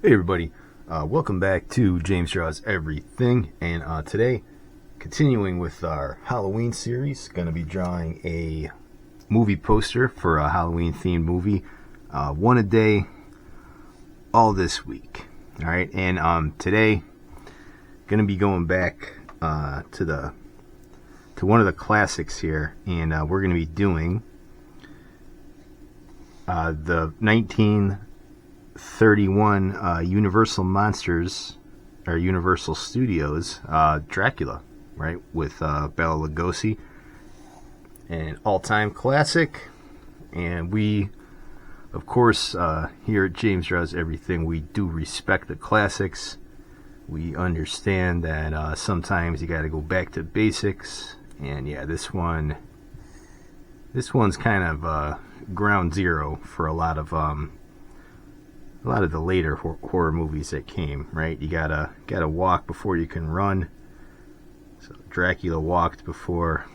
Hey everybody, welcome back to James Draws Everything, and today, continuing with our Halloween series, going to be drawing a movie poster for a Halloween themed movie, one a day, all this week. Alright, and today, going to be going back to one of the classics here, and we're going to be doing the 1931 Universal Monsters, or Universal Studios, Dracula, right, with Bela Lugosi, an all-time classic. And we, of course, here at James Draws Everything, we do respect the classics. We understand that sometimes you got to go back to basics, and yeah, this one's kind of ground zero for a lot of the later horror movies that came, right? You gotta walk before you can run. So Dracula walked before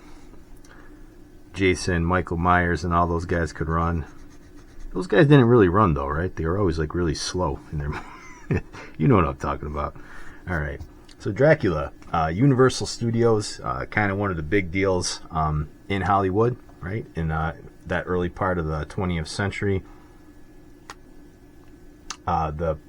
Jason, Michael Myers, and all those guys could run. Those guys didn't really run though, right? They were always like really slow in their you know what I'm talking about. Alright, so Dracula, Universal Studios, kind of one of the big deals in Hollywood, right? In that early part of the 20th century. The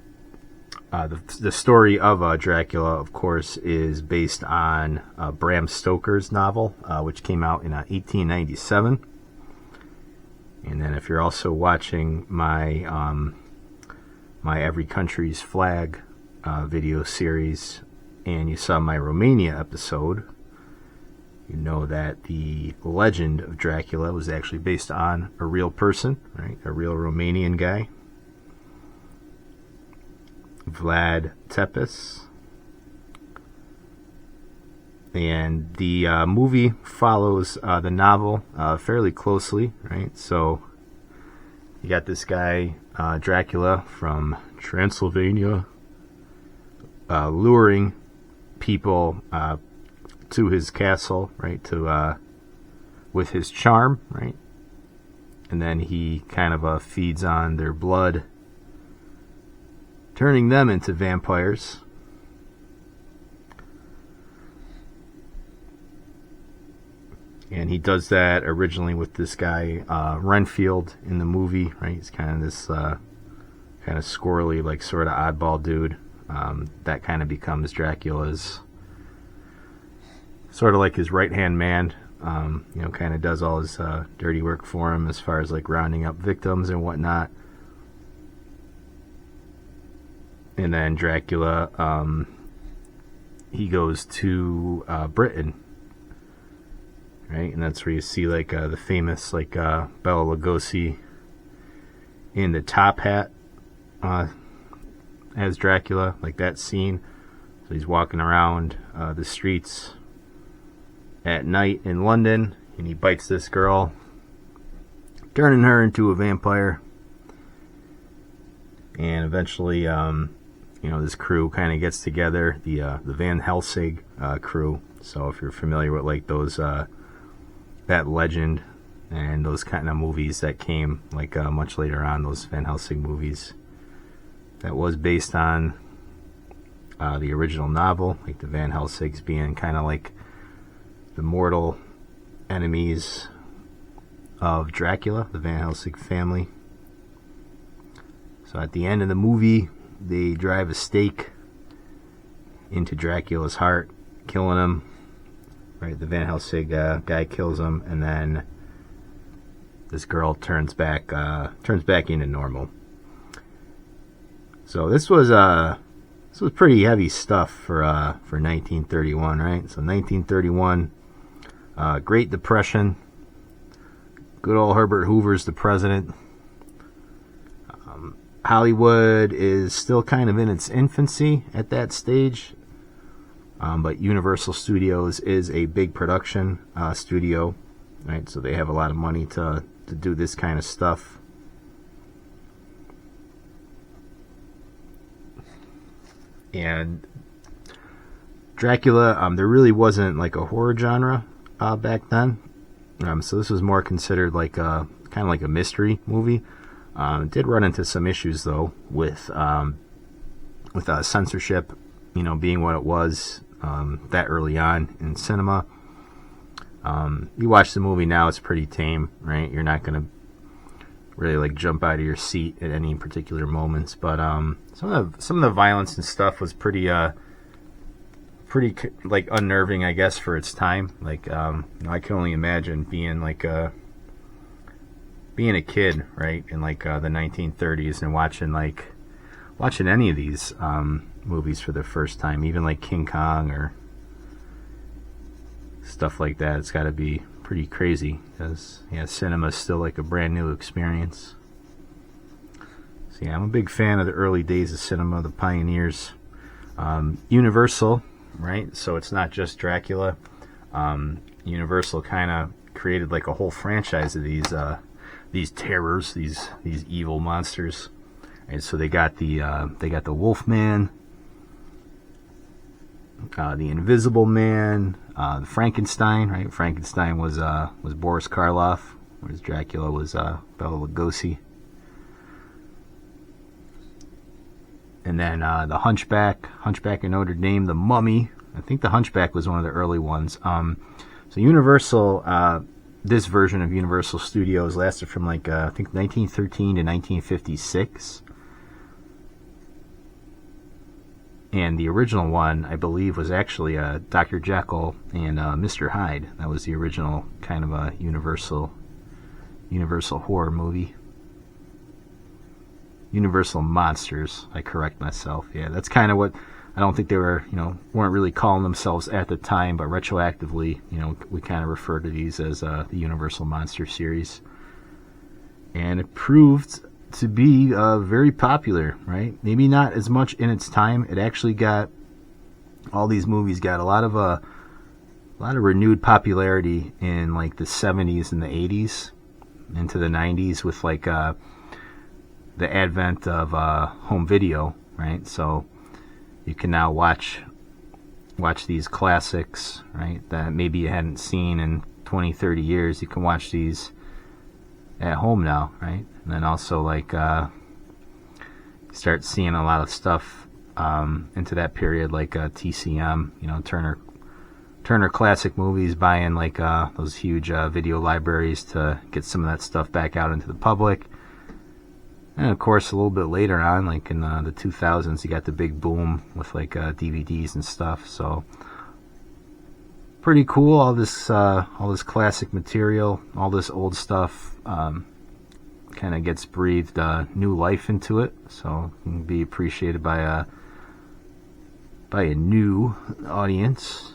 story of Dracula, of course, is based on Bram Stoker's novel, which came out in 1897. And then, if you're also watching my my Every Country's Flag video series, and you saw my Romania episode, you know that the legend of Dracula was actually based on a real person, right? A real Romanian guy, Vlad Tepes. And the movie follows the novel fairly closely, right? So you got this guy, Dracula from Transylvania, luring people to his castle, right? With his charm, right? And then he kind of feeds on their blood, turning them into vampires. And he does that originally with this guy, Renfield, in the movie, right? He's kind of this kind of squirrely, like sort of oddball dude. That kind of becomes Dracula's, sort of like his right-hand man. Kind of does all his dirty work for him as far as like rounding up victims and whatnot. And then Dracula, he goes to Britain, right? And that's where you see like the famous like Bela Lugosi in the top hat as Dracula, like that scene. So he's walking around the streets at night in London, and he bites this girl, turning her into a vampire. And eventually, this crew kind of gets together, the Van Helsing crew. So if you're familiar with like those that legend and those kind of movies that came like much later on, those Van Helsing movies, that was based on the original novel, like the Van Helsings being kind of like the mortal enemies of Dracula, the Van Helsing family. So at the end of the movie, they drive a stake into Dracula's heart, killing him. Right, the Van Helsing guy kills him, and then this girl turns back into normal. So this was pretty heavy stuff for 1931, right? So 1931, Great Depression. Good old Herbert Hoover's the president. Hollywood is still kind of in its infancy at that stage, but Universal Studios is a big production studio, right? So they have a lot of money to do this kind of stuff. And Dracula, there really wasn't like a horror genre back then, so this was more considered like a kind of like a mystery movie. Did run into some issues though with with censorship, being what it was that early on in cinema. You watch the movie now, it's pretty tame, right? You're not going to really like jump out of your seat at any particular moments, but some of the violence and stuff was pretty like unnerving, I guess, for its time. Like I can only imagine being a kid, right, in like the 1930s and watching any of these movies for the first time, even like King Kong or stuff like that. It's got to be pretty crazy because cinema is still like a brand new experience. So I'm a big fan of the early days of cinema, the pioneers. Universal, right? So it's not just Dracula. Universal kind of created like a whole franchise of these terrors, these evil monsters. And so they got the Wolfman, the Invisible Man, the Frankenstein, right? Frankenstein was Boris Karloff, whereas Dracula was Bela Lugosi. And then the Hunchback of Notre Dame, the Mummy. I think the Hunchback was one of the early ones. So Universal, this version of Universal Studios lasted from I think 1913 to 1956. And the original one, I believe, was actually Dr. Jekyll and Mr. Hyde. That was the original kind of a Universal horror movie. Universal Monsters, I correct myself. Yeah, that's kind of what, I don't think they were, weren't really calling themselves at the time, but retroactively, we kind of refer to these as the Universal Monster series. And it proved to be very popular, right? Maybe not as much in its time. It actually got, all these movies got a lot of renewed popularity in like the 70s and the 80s into the 90s with like the advent of home video, right? So you can now watch these classics, right, that maybe you hadn't seen in 20, 30 years. You can watch these at home now, right? And then also start seeing a lot of stuff into that period, like TCM, Turner Classic Movies, buying those huge video libraries to get some of that stuff back out into the public. And of course, a little bit later on, like in the 2000s, you got the big boom with DVDs and stuff. So pretty cool. All this classic material, all this old stuff, kind of gets breathed new life into it. So it can be appreciated by a new audience.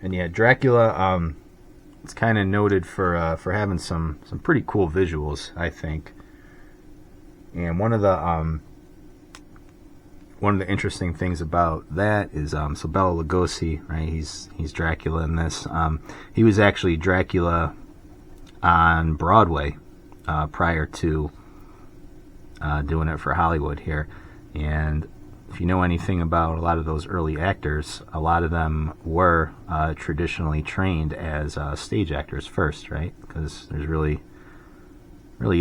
And yeah, Dracula. It's kind of noted for having some pretty cool visuals, I think. And one of the interesting things about that is so Bela Lugosi, right? He's Dracula in this. He was actually Dracula on Broadway prior to doing it for Hollywood here. And if you know anything about a lot of those early actors, a lot of them were traditionally trained as stage actors first, right? Because there's really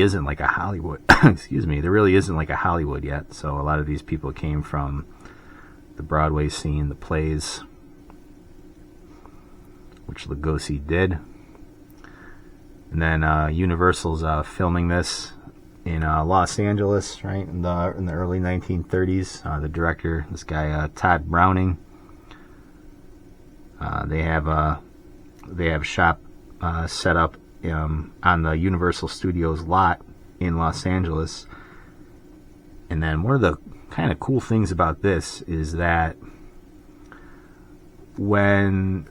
isn't like a Hollywood. Excuse me. There really isn't like a Hollywood yet. So a lot of these people came from the Broadway scene, the plays, which Lugosi did. And then Universal's filming this in Los Angeles, right, in the early 1930s. The director, this guy Todd Browning. They have shop set up on the Universal Studios lot in Los Angeles. And then one of the kind of cool things about this is that when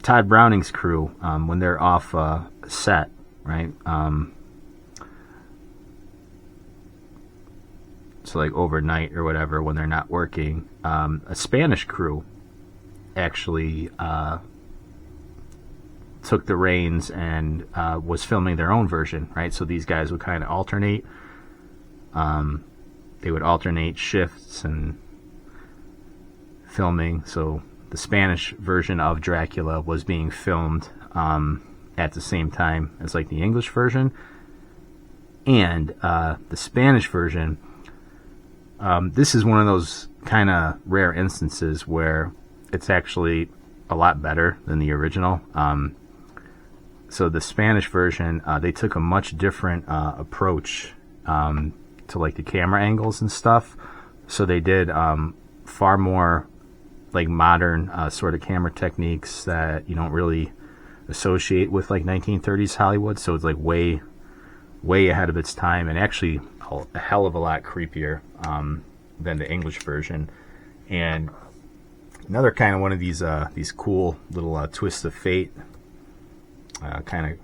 Todd Browning's crew, when they're off set, right, so like overnight or whatever, when they're not working, a Spanish crew actually took the reins and was filming their own version, right? So these guys would kind of alternate. They would alternate shifts and filming. So the Spanish version of Dracula was being filmed at the same time as like the English version. And the Spanish version, this is one of those kind of rare instances where it's actually a lot better than the original. So the Spanish version, they took a much different approach to like the camera angles and stuff. So they did far more like modern sort of camera techniques that you don't really associate with like 1930s Hollywood. So it's like way ahead of its time, and actually a hell of a lot creepier than the English version. And another kind of one of these cool little twists of fate, kind of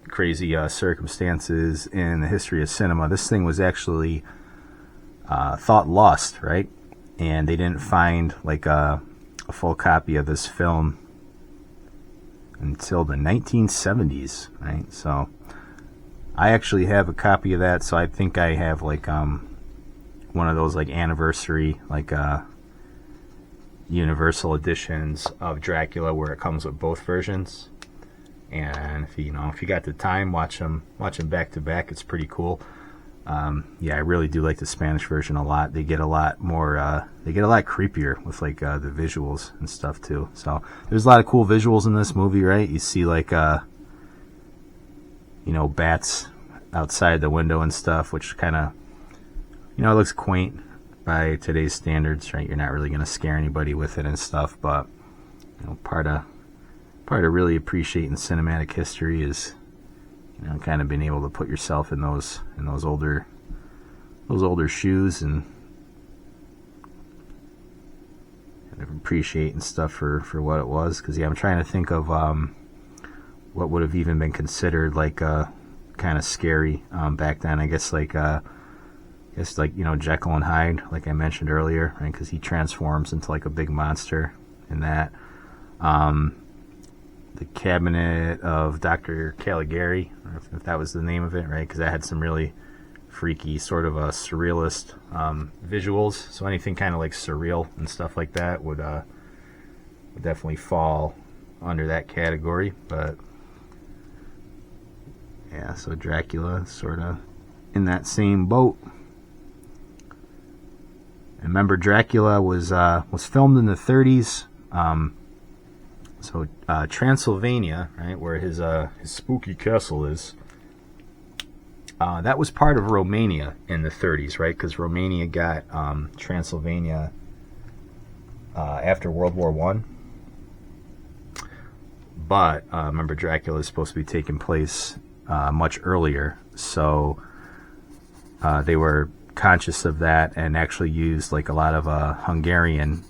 crazy circumstances in the history of cinema. This thing was actually thought lost, right? And they didn't find like a full copy of this film until the 1970s, right? So I actually have a copy of that, so I think I have like one of those like anniversary like Universal editions of Dracula where it comes with both versions. And if you got the time, watch them back to back. It's pretty cool. Yeah, I really do like the Spanish version a lot. They get a lot more, they get a lot creepier with like the visuals and stuff too. So there's a lot of cool visuals in this movie, right? You see like bats outside the window and stuff, which kind of it looks quaint by today's standards, right? You're not really gonna scare anybody with it and stuff, but part of really appreciating cinematic history is kind of being able to put yourself in those older shoes and kind of appreciating stuff for what it was. Because I'm trying to think of what would have even been considered like kind of scary back then. I guess like Jekyll and Hyde, like I mentioned earlier, right? Because he transforms into like a big monster in that. The Cabinet of Dr. Caligari, if that was the name of it, right? Because that had some really freaky, sort of surrealist visuals. So anything kind of like surreal and stuff like that would definitely fall under that category. But yeah, so Dracula sort of in that same boat. And remember, Dracula was filmed in the 30s. So Transylvania, right, where his spooky castle is, that was part of Romania in the 30s, right? Because Romania got Transylvania after World War I. But remember, Dracula is supposed to be taking place much earlier, so they were conscious of that and actually used like a lot of Hungarian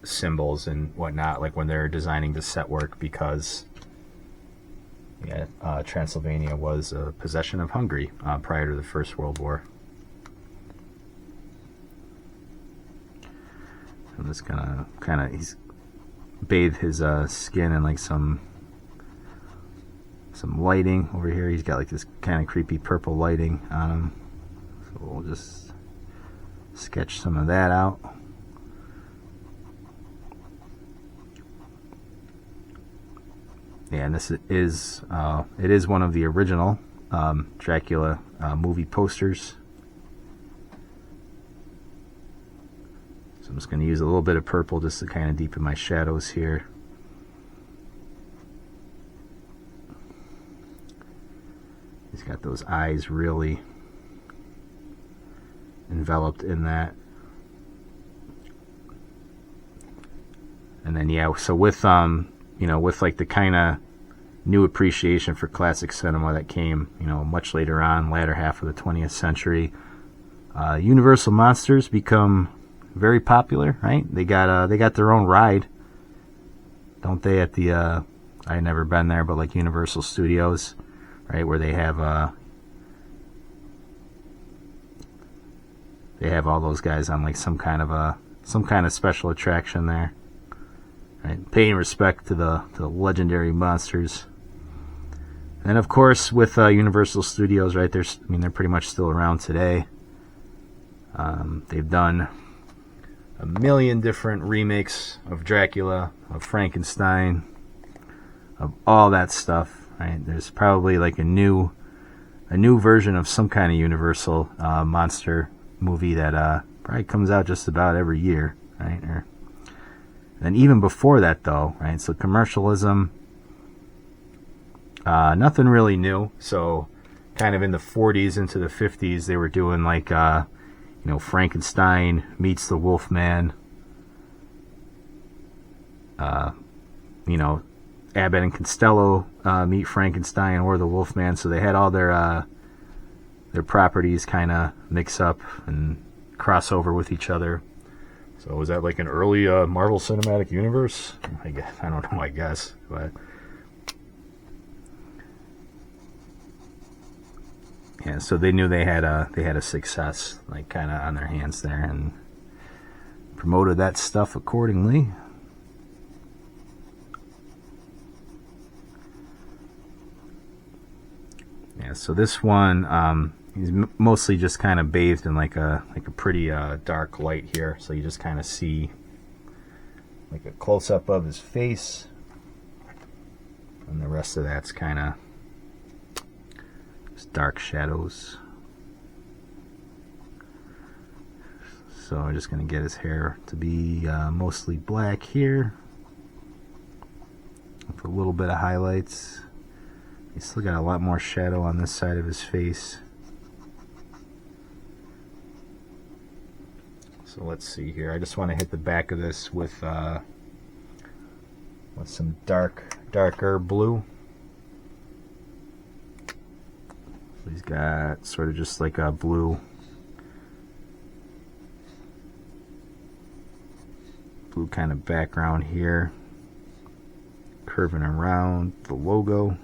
symbols and whatnot, like when they're designing the set work, because Transylvania was a possession of Hungary prior to the First World War. I'm just gonna he's bathed his skin in like some lighting over here. He's got like this kind of creepy purple lighting on him, so we'll just sketch some of that out. Yeah, and this is it is one of the original Dracula movie posters. So I'm just going to use a little bit of purple just to kind of deepen my shadows here. He's got those eyes really enveloped in that. And then so with with like the kind of new appreciation for classic cinema that came, much later on, latter half of the 20th century, Universal monsters become very popular, right? They got their own ride, don't they? At the I've never been there, but like Universal Studios, right, where they have all those guys on like some kind of special attraction there. Right, paying respect to the legendary monsters. And of course, with Universal Studios, right, they're pretty much still around today. They've done a million different remakes of Dracula, of Frankenstein, of all that stuff. Right, there's probably like a new a new version of some kind of Universal monster movie that probably comes out just about every year, right? And even before that, though, right? So commercialism, nothing really new. So kind of in the 40s into the 50s, they were doing like, Frankenstein meets the Wolfman. Abbott and Costello meet Frankenstein or the Wolfman. So they had all their properties kind of mix up and cross over with each other. So was that like an early Marvel Cinematic Universe? I don't know. I guess, but yeah. So they knew they had a success, like kind of on their hands there, and promoted that stuff accordingly. Yeah, so this one, he's mostly just kind of bathed in like a pretty dark light here. So you just kind of see like a close-up of his face. And the rest of that's kind of just dark shadows. So I'm just going to get his hair to be mostly black here. With a little bit of highlights. He's still got a lot more shadow on this side of his face. So let's see here. I just want to hit the back of this with some darker blue. So he's got sort of just like a blue kind of background here, curving around the logo.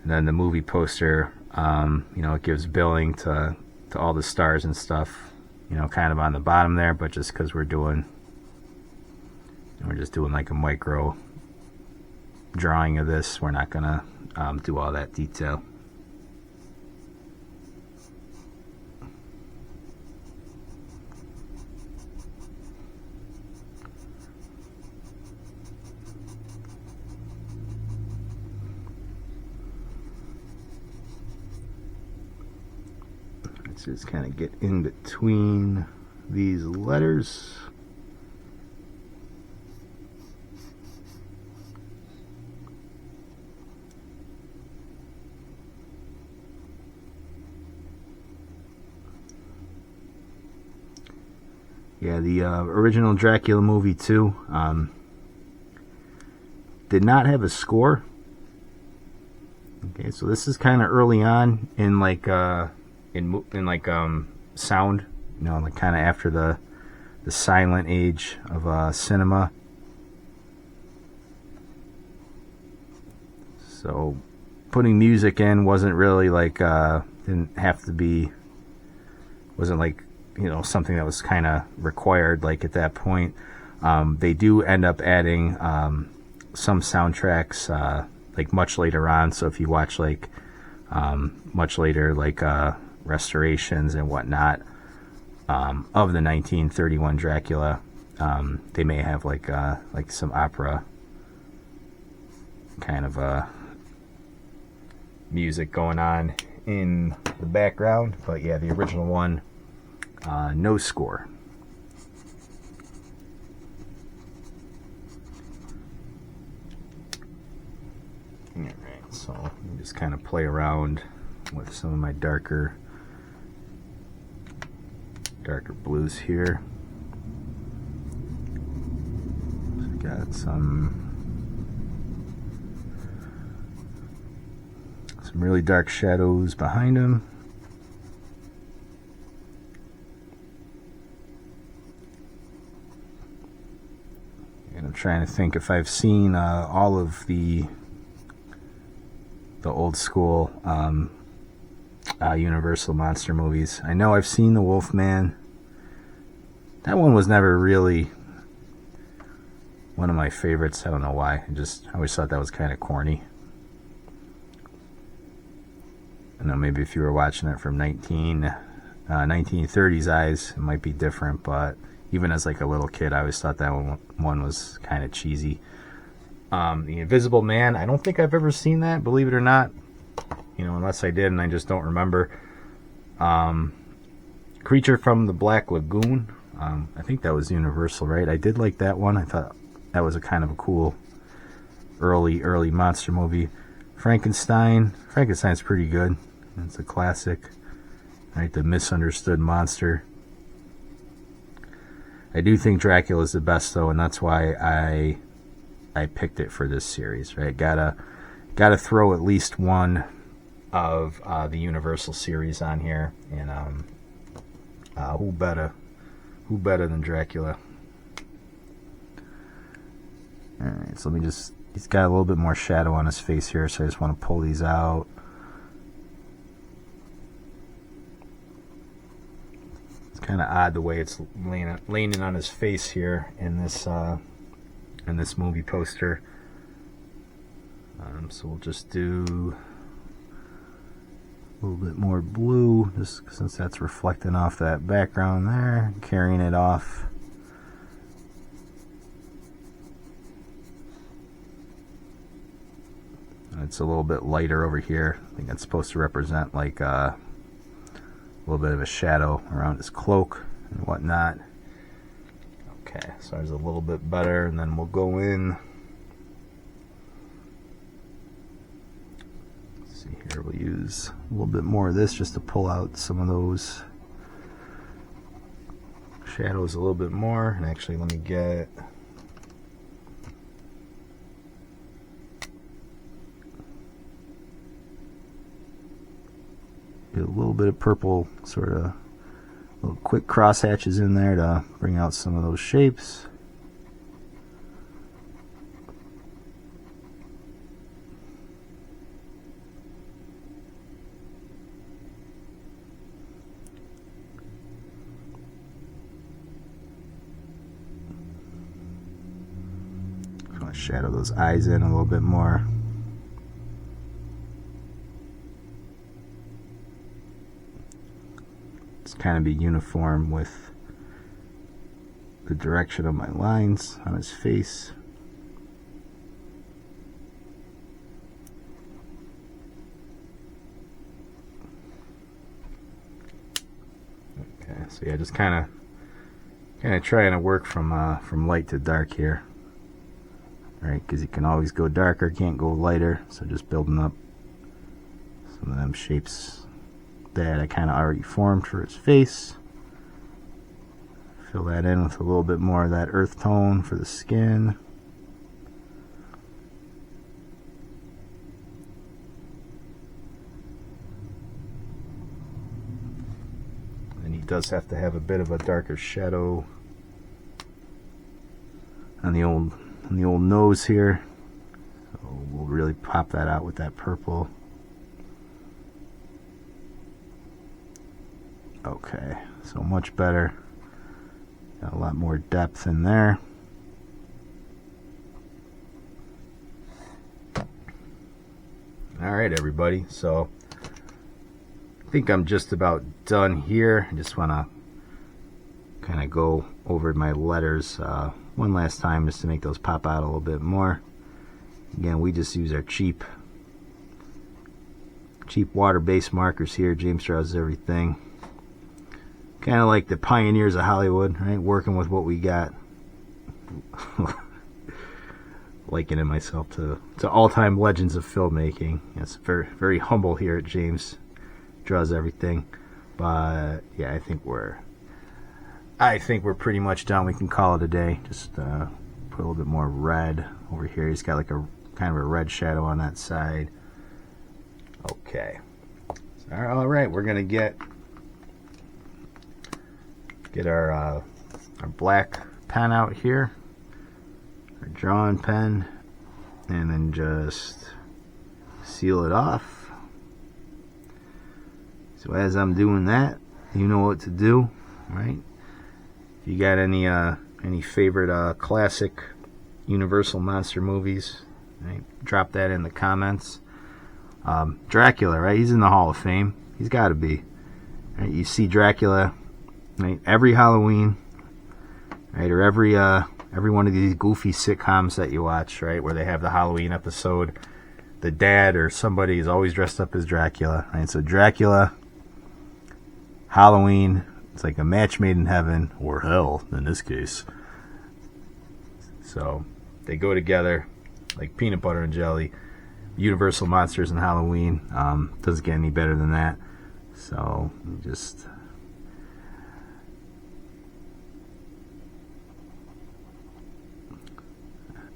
And then the movie poster, it gives billing to all the stars and stuff, kind of on the bottom there, but just because we're just doing like a micro drawing of this, we're not gonna do all that detail. Just kind of get in between these letters. Yeah, the original Dracula movie too did not have a score. Okay, so this is kind of early on in like sound, like kind of after the silent age of cinema. So putting music in wasn't really like didn't have to be, wasn't like something that was kind of required like at that point. They do end up adding some soundtracks like much later on. So if you watch like much later like restorations and whatnot of the 1931 Dracula, they may have like some opera kind of music going on in the background. But yeah, the original one, no score. Alright, so let me just kind of play around with some of my darker blues here. So got some really dark shadows behind him. And I'm trying to think if I've seen all of the old school Universal monster movies. I know I've seen the Wolfman. That one was never really one of my favorites. I don't know why. I always thought that was kind of corny. I know maybe if you were watching it from 1930s eyes, it might be different, but even as like a little kid, I always thought that one was kind of cheesy. The Invisible Man, I don't think I've ever seen that, believe it or not. You know, unless I did and I just don't remember. Creature from the Black Lagoon. I think that was Universal, right? I did like that one. I thought that was a kind of a cool early monster movie. Frankenstein. Frankenstein's pretty good. It's a classic. Right, the misunderstood monster. I do think Dracula is the best though, and that's why I picked it for this series. Right, gotta throw at least one of the Universal series on here, and who better than Dracula? All right, so let me just. He's got a little bit more shadow on his face here, so I just want to pull these out. It's kind of odd the way it's laying on his face here in this movie poster. So we'll just do a little bit more blue, just since that's reflecting off that background there, carrying it off. It's a little bit lighter over here. I think that's supposed to represent like a little bit of a shadow around his cloak and whatnot. Okay, so there's a little bit better, and then we'll go in. Let's see here, we'll use a little bit more of this just to pull out some of those shadows a little bit more. And actually, let me get a little bit of purple, sort of little quick cross hatches in there to bring out some of those shapes. I'm going to shadow those eyes in a little bit more. Kind of be uniform with the direction of my lines on his face. Okay, so yeah, just kind of trying to work from light to dark here, right? Because you can always go darker, can't go lighter. So just building up some of them shapes that I kind of already formed for his face. Fill that in with a little bit more of that earth tone for the skin. And he does have to have a bit of a darker shadow on the old nose here. So we'll really pop that out with that purple. Okay, so much better. Got a lot more depth in there. Alright, everybody, so I think I'm just about done here. I just want to kind of go over my letters one last time just to make those pop out a little bit more. Again, we just use our cheap water-based markers here. James Draws Everything. Kind of like the pioneers of Hollywood, right? Working with what we got. Likening myself to all-time legends of filmmaking. It's very, very humble here at James Draws Everything. But yeah, I think we're pretty much done. We can call it a day. Just put a little bit more red over here. He's got like a kind of a red shadow on that side. Okay. So, all right, we're gonna get our black pen out here, our drawing pen, and then just seal it off. So as I'm doing that, you know what to do, right? If you got any favorite classic Universal monster movies, right? Drop that in the comments. Dracula, right? He's in the Hall of Fame. He's got to be. Right? You see Dracula, right? Every Halloween, right? Or every every one of these goofy sitcoms that you watch, right, where they have the Halloween episode, the dad or somebody is always dressed up as Dracula. Right? So Dracula, Halloween, it's like a match made in heaven, or hell in this case. So they go together like peanut butter and jelly. Universal monsters and Halloween. Doesn't get any better than that. So just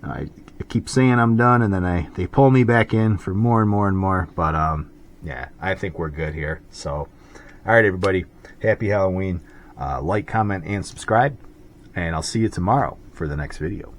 I keep saying I'm done, and then they pull me back in for more and more and more. But yeah, I think we're good here. So all right, everybody, happy Halloween. Like, comment, and subscribe, and I'll see you tomorrow for the next video.